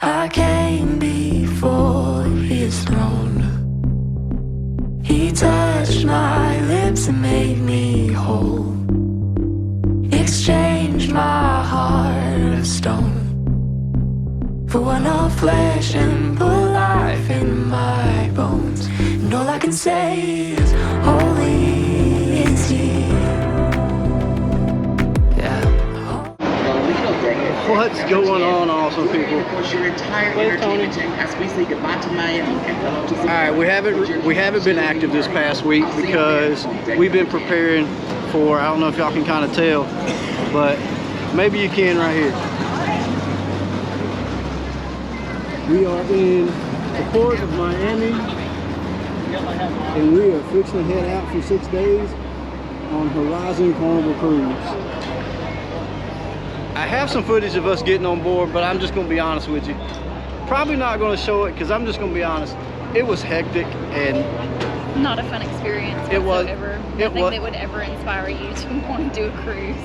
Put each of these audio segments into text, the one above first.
I came before his throne. He touched my lips and made me whole. Exchanged my heart of stone for one of flesh and put life in my bones. And all I can say is, holy is he. What's going on, awesome people? Where's Tony? As we say goodbye to Miami and hello to. All right, we haven't been active this past week because we've been preparing for, I don't know if y'all can kind of tell, but maybe you can right here. We are in the port of Miami, and we are fixing to head out for 6 days on Horizon Carnival Cruise. I have some footage of us getting on board, but I'm just going to be honest with you. Probably not going to show it because I'm just going to be honest. It was hectic and not a fun experience whatsoever. Nothing that would ever inspire you to want to do a cruise.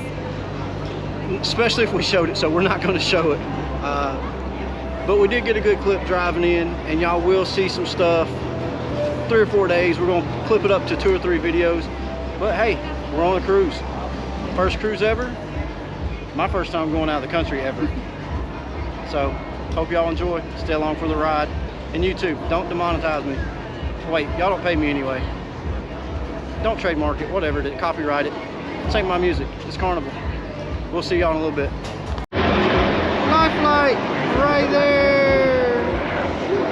Especially if we showed it, so we're not going to show it. But we did get a good clip driving in, and y'all will see some stuff. 3 or 4 days, we're going to clip it up to 2 or 3 videos. But hey, we're on a cruise. First cruise ever. My first time going out of the country ever. So, hope y'all enjoy. Stay along for the ride. And you too, don't demonetize me. Wait, y'all don't pay me anyway. Don't trademark it, whatever it is, copyright it. This ain't my music, it's Carnival. We'll see y'all in a little bit. Lifeline, right there.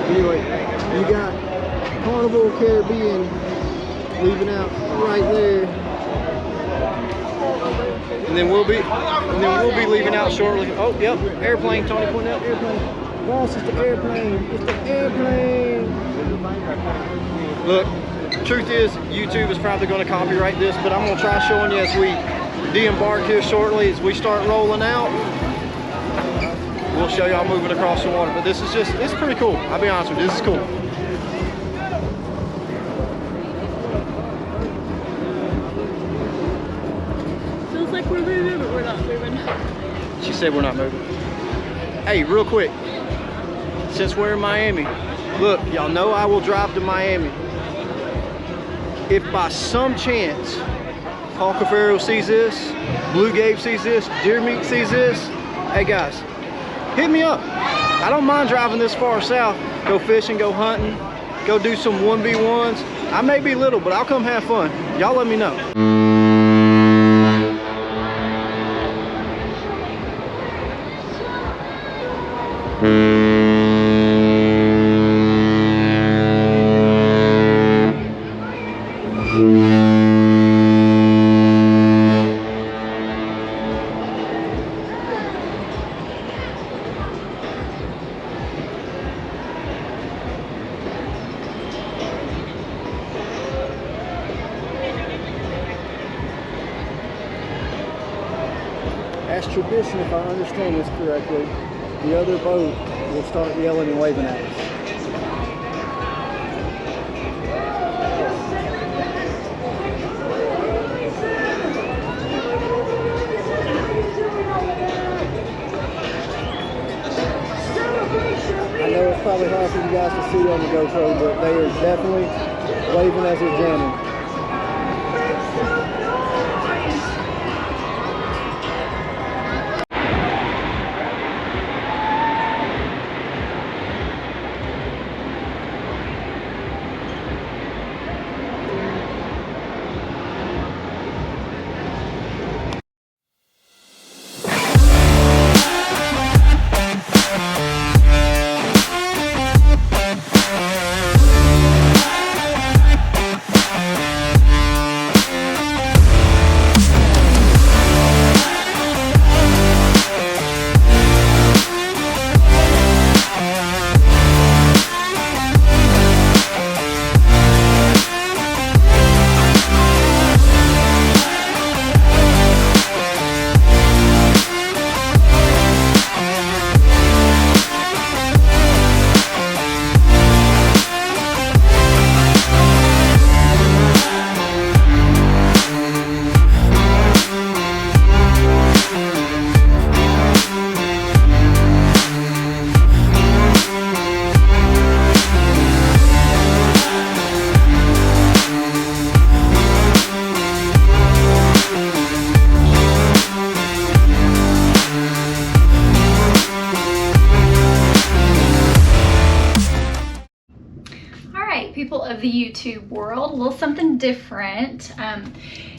Anyway, you got Carnival Caribbean leaving out right there. And then we'll be leaving out shortly. Oh, yep, airplane. Tony pointing out airplane. Boss, it's the airplane. It's the airplane. Look, truth is, YouTube is probably going to copyright this, but I'm going to try showing you as we de-embark here shortly. As we start rolling out, we'll show y'all moving across the water. But this is just, it's pretty cool. I'll be honest with you, this is cool. Like we're moving, but we're not moving. She said we're not moving. Hey, real quick, since we're in Miami, look, y'all know I will drive to Miami. If by some chance Paul Cafaro sees this, Blue Gabe sees this, Deer Meat sees this, hey guys, hit me up. I don't mind driving this far south, go fishing, go hunting, go do some 1v1s. I may be little, but I'll come have fun. Y'all let me know. As tradition, if I understand this correctly, the other boat will start yelling and waving at us. I know it's probably hard for you guys to see on the GoPro, but they are definitely waving as they're jamming. people of the YouTube world. A little something different.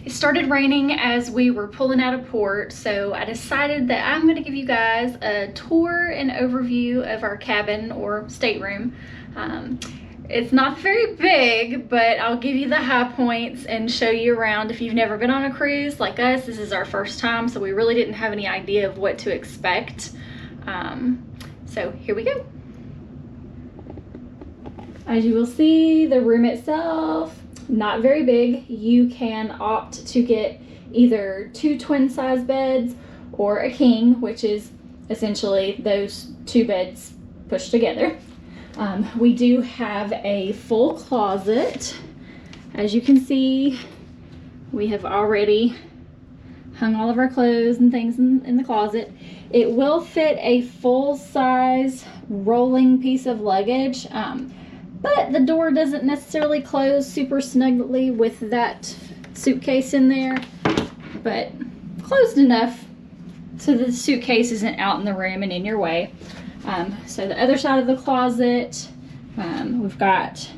It started raining as we were pulling out of port, so I decided that I'm going to give you guys a tour and overview of our cabin or stateroom. It's not very big, but I'll give you the high points and show you around. If you've never been on a cruise like us, this is our first time, so we really didn't have any idea of what to expect. So here we go. As you will see, the room itself, not very big. You can opt to get either 2 twin size beds or a king, which is essentially those 2 beds pushed together. We do have a full closet. As you can see, we have already hung all of our clothes and things in the closet. It will fit a full size rolling piece of luggage. But the door doesn't necessarily close super snugly with that suitcase in there, but closed enough so the suitcase isn't out in the room and in your way. So the other side of the closet, we've got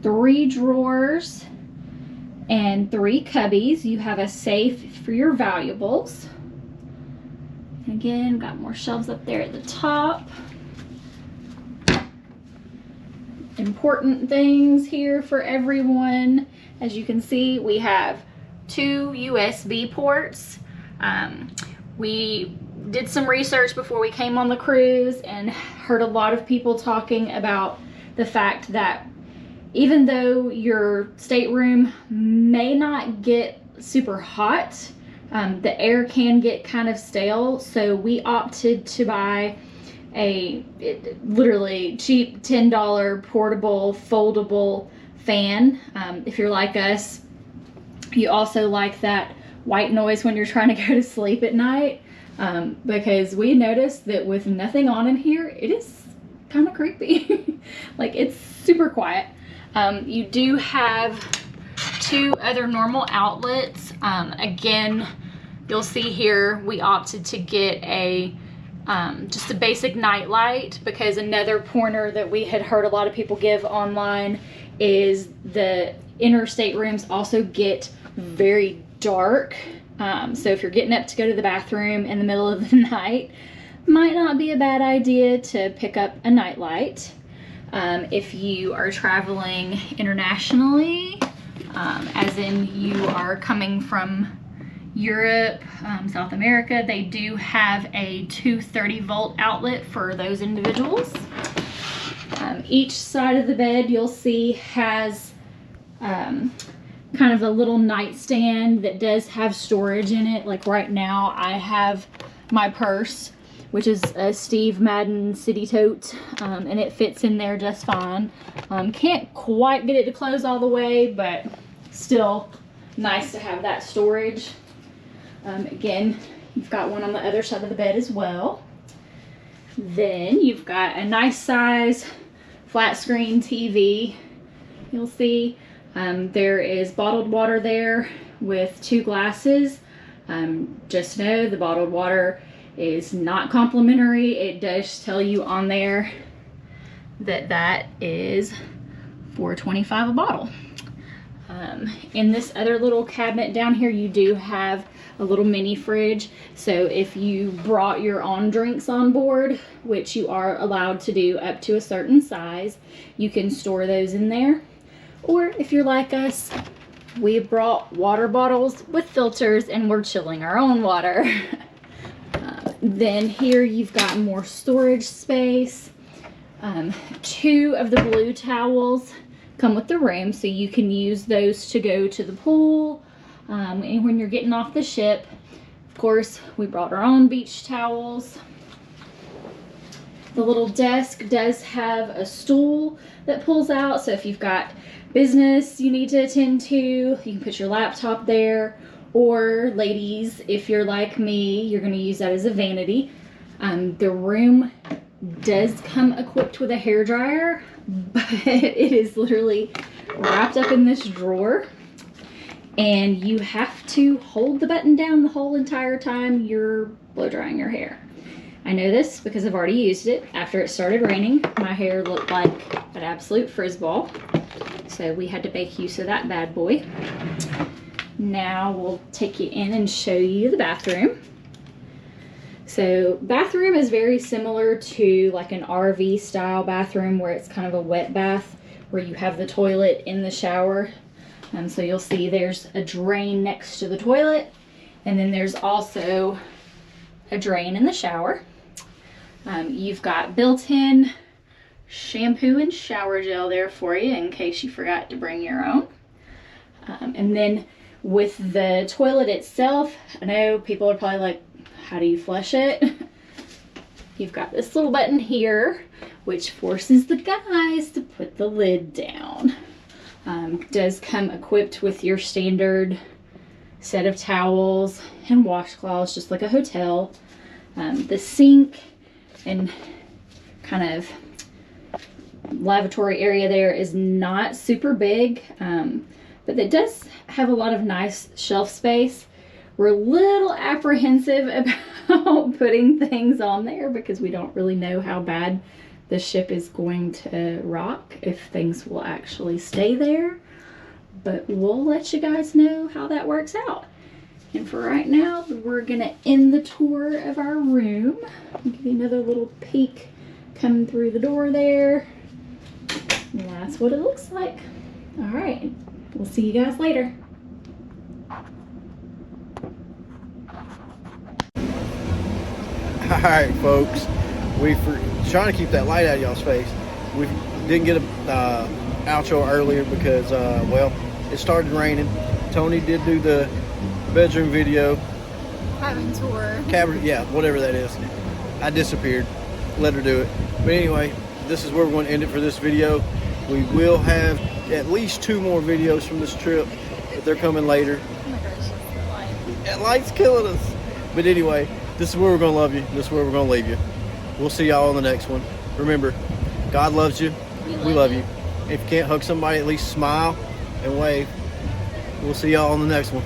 3 drawers and 3 cubbies. You have a safe for your valuables. And again, got more shelves up there at the top. Important things here for everyone. As you can see, we have 2 USB ports. We did some research before we came on the cruise and heard a lot of people talking about the fact that even though your stateroom may not get super hot, the air can get kind of stale. So we opted to buy a literally cheap $10 portable foldable fan. If you're like us, you also like that white noise when you're trying to go to sleep at night, because we noticed that with nothing on in here, it is kind of creepy. Like, it's super quiet. You do have 2 other normal outlets. Again, you'll see here we opted to get a just a basic night light, because another pointer that we had heard a lot of people give online is the inner staterooms also get very dark. So if you're getting up to go to the bathroom in the middle of the night, might not be a bad idea to pick up a night light. If you are traveling internationally, as in you are coming from Europe, South America, they do have a 230 volt outlet for those individuals. Each side of the bed you'll see has kind of a little nightstand that does have storage in it. Like right now I have my purse, which is a Steve Madden City Tote, and it fits in there just fine. Can't quite get it to close all the way, but still nice to have that storage. Again, you've got one on the other side of the bed as well. Then you've got a nice size flat screen TV. You'll see there is bottled water there with 2 glasses. Just know the bottled water is not complimentary. It does tell you on there that that is $4.25 a bottle. In this other little cabinet down here, you do have a little mini fridge. So if you brought your own drinks on board, which you are allowed to do up to a certain size, you can store those in there. Or if you're like us, we brought water bottles with filters and we're chilling our own water. Then here you've got more storage space. 2 of the blue towels come with the room, so you can use those to go to the pool. And when you're getting off the ship, of course, we brought our own beach towels. The little desk does have a stool that pulls out, so if you've got business you need to attend to, you can put your laptop there. Or ladies, if you're like me, you're going to use that as a vanity. The room does come equipped with a hairdryer, but it is literally wrapped up in this drawer, and you have to hold the button down the whole entire time you're blow drying your hair. I know this because I've already used it. After it started raining, my hair looked like an absolute frisball. So we had to make use of that bad boy. Now we'll take you in and show you the bathroom. So bathroom is very similar to like an RV style bathroom where it's kind of a wet bath where you have the toilet in the shower. So you'll see there's a drain next to the toilet, and then there's also a drain in the shower. You've got built-in shampoo and shower gel there for you in case you forgot to bring your own. And then with the toilet itself, I know people are probably like, how do you flush it? You've got this little button here, which forces the guys to put the lid down. Does come equipped with your standard set of towels and washcloths, just like a hotel. The sink and kind of lavatory area there is not super big, but it does have a lot of nice shelf space. We're a little apprehensive about putting things on there because we don't really know how bad the ship is going to rock, if things will actually stay there. But we'll let you guys know how that works out. And for right now, we're gonna end the tour of our room. I'll give you another little peek coming through the door there. And that's what it looks like. All right, we'll see you guys later. All right, folks. We were trying to keep that light out of y'all's face. We didn't get a outro earlier because, well, it started raining. Toni did do the bedroom video. Cabin tour. Cabin, yeah, whatever that is. I disappeared. Let her do it. But anyway, this is where we're going to end it for this video. We will have at least 2 more videos from this trip, but they're coming later. Oh my gosh, the light. That light's killing us. But anyway, this is where we're going to love you. This is where we're going to leave you. We'll see y'all on the next one. Remember, God loves you. We love you. If you can't hug somebody, at least smile and wave. We'll see y'all on the next one.